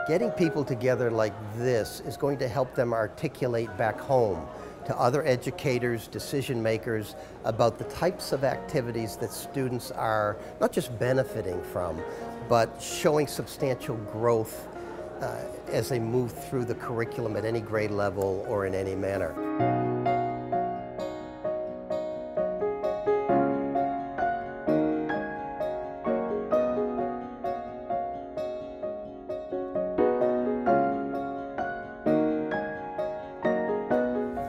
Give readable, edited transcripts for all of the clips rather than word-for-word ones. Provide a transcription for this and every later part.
Getting people together like this is going to help them articulate back home to other educators, decision makers, about the types of activities that students are not just benefiting from, but showing substantial growth as they move through the curriculum at any grade level or in any manner.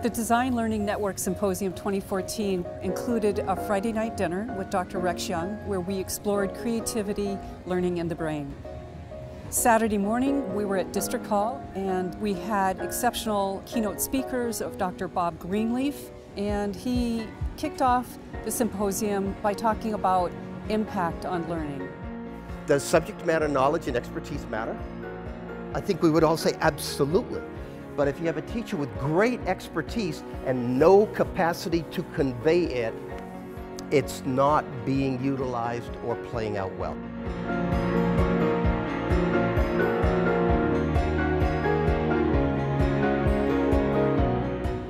The Design Learning Network Symposium 2014 included a Friday night dinner with Dr. Rex Jung, where we explored creativity, learning, and the brain. Saturday morning, we were at District Hall, and we had exceptional keynote speakers of Dr. Bob Greenleaf, and he kicked off the symposium by talking about impact on learning. Does subject matter knowledge and expertise matter? I think we would all say absolutely. But if you have a teacher with great expertise and no capacity to convey it, it's not being utilized or playing out well.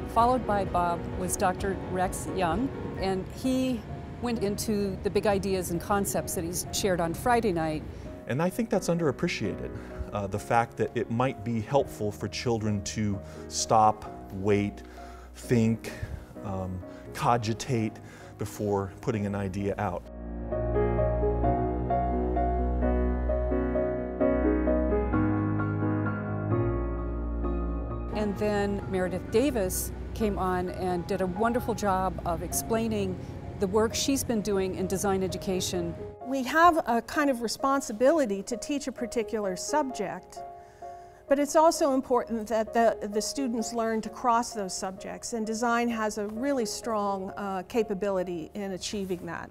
Followed by Bob was Dr. Rex Jung, and he went into the big ideas and concepts that he's shared on Friday night. And I think that's underappreciated. The fact that it might be helpful for children to stop, wait, think, cogitate before putting an idea out. And then Meredith Davis came on and did a wonderful job of explaining the work she's been doing in design education. We have a kind of responsibility to teach a particular subject, but it's also important that the students learn to cross those subjects, and design has a really strong capability in achieving that.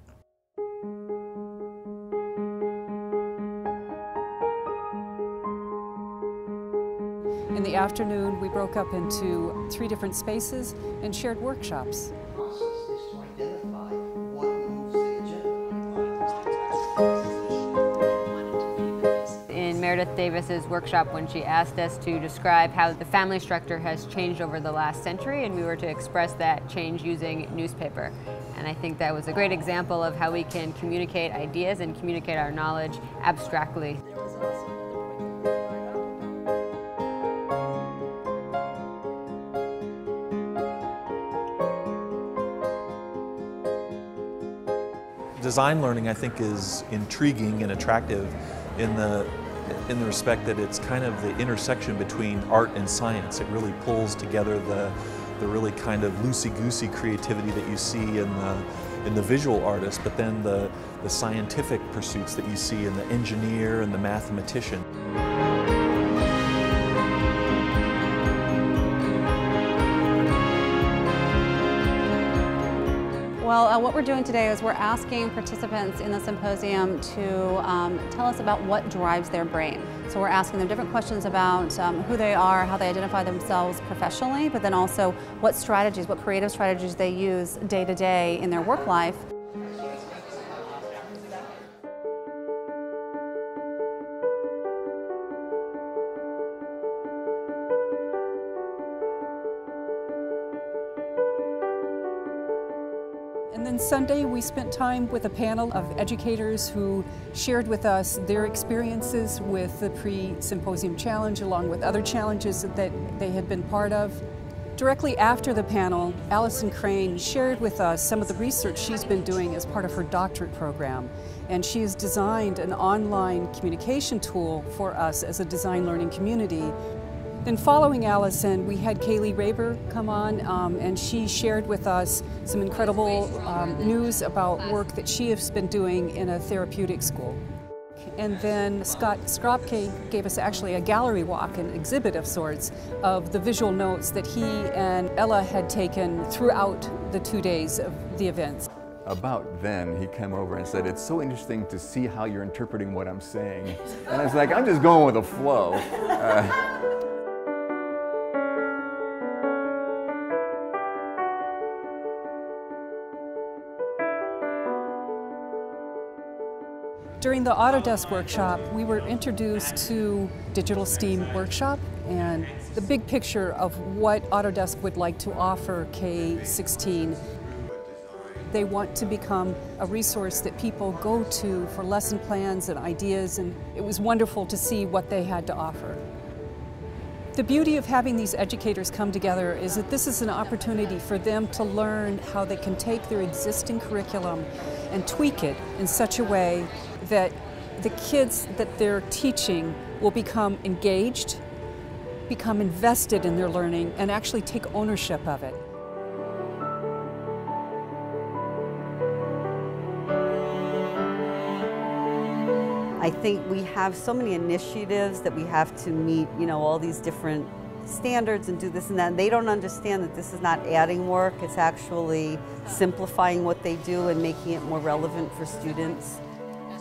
In the afternoon, we broke up into 3 different spaces and shared workshops. In Meredith Davis's workshop, when she asked us to describe how the family structure has changed over the last century, and we were to express that change using newspaper. And I think that was a great example of how we can communicate ideas and communicate our knowledge abstractly. Design learning, I think, is intriguing and attractive in the respect that it's kind of the intersection between art and science. It really pulls together the really kind of loosey-goosey creativity that you see in the visual artist, but then the scientific pursuits that you see in the engineer and the mathematician. Well, what we're doing today is we're asking participants in the symposium to tell us about what drives their brain. So we're asking them different questions about who they are, how they identify themselves professionally, but then also what strategies, what creative strategies they use day to day in their work life. And then Sunday, we spent time with a panel of educators who shared with us their experiences with the pre-symposium challenge, along with other challenges that they had been part of. Directly after the panel, Alison shared with us some of the research she's been doing as part of her doctorate program. And she has designed an online communication tool for us as a design learning community. Then following Alison, we had Caylee Raber come on, and she shared with us some incredible news about work that she has been doing in a therapeutic school. And then Stropkay gave us actually a gallery walk, an exhibit of sorts, of the visual notes that he and Ella had taken throughout the 2 days of the events. About then, he came over and said, "It's so interesting to see how you're interpreting what I'm saying." And I was like, I'm just going with the flow. During the Autodesk workshop, we were introduced to Digital STEAM workshop and the big picture of what Autodesk would like to offer K-16. They want to become a resource that people go to for lesson plans and ideas, and it was wonderful to see what they had to offer. The beauty of having these educators come together is that this is an opportunity for them to learn how they can take their existing curriculum and tweak it in such a way that the kids that they're teaching will become engaged, become invested in their learning, and actually take ownership of it. I think we have so many initiatives that we have to meet, all these different standards and do this and that. And they don't understand that this is not adding work, it's actually simplifying what they do and making it more relevant for students.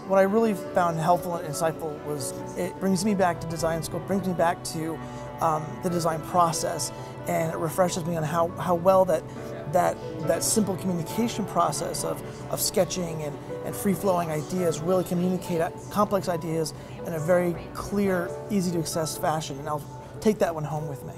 What I really found helpful and insightful was it brings me back to design school, brings me back to the design process, and it refreshes me on how well that simple communication process of sketching and free-flowing ideas really communicate complex ideas in a very clear, easy to access fashion, and I'll take that one home with me.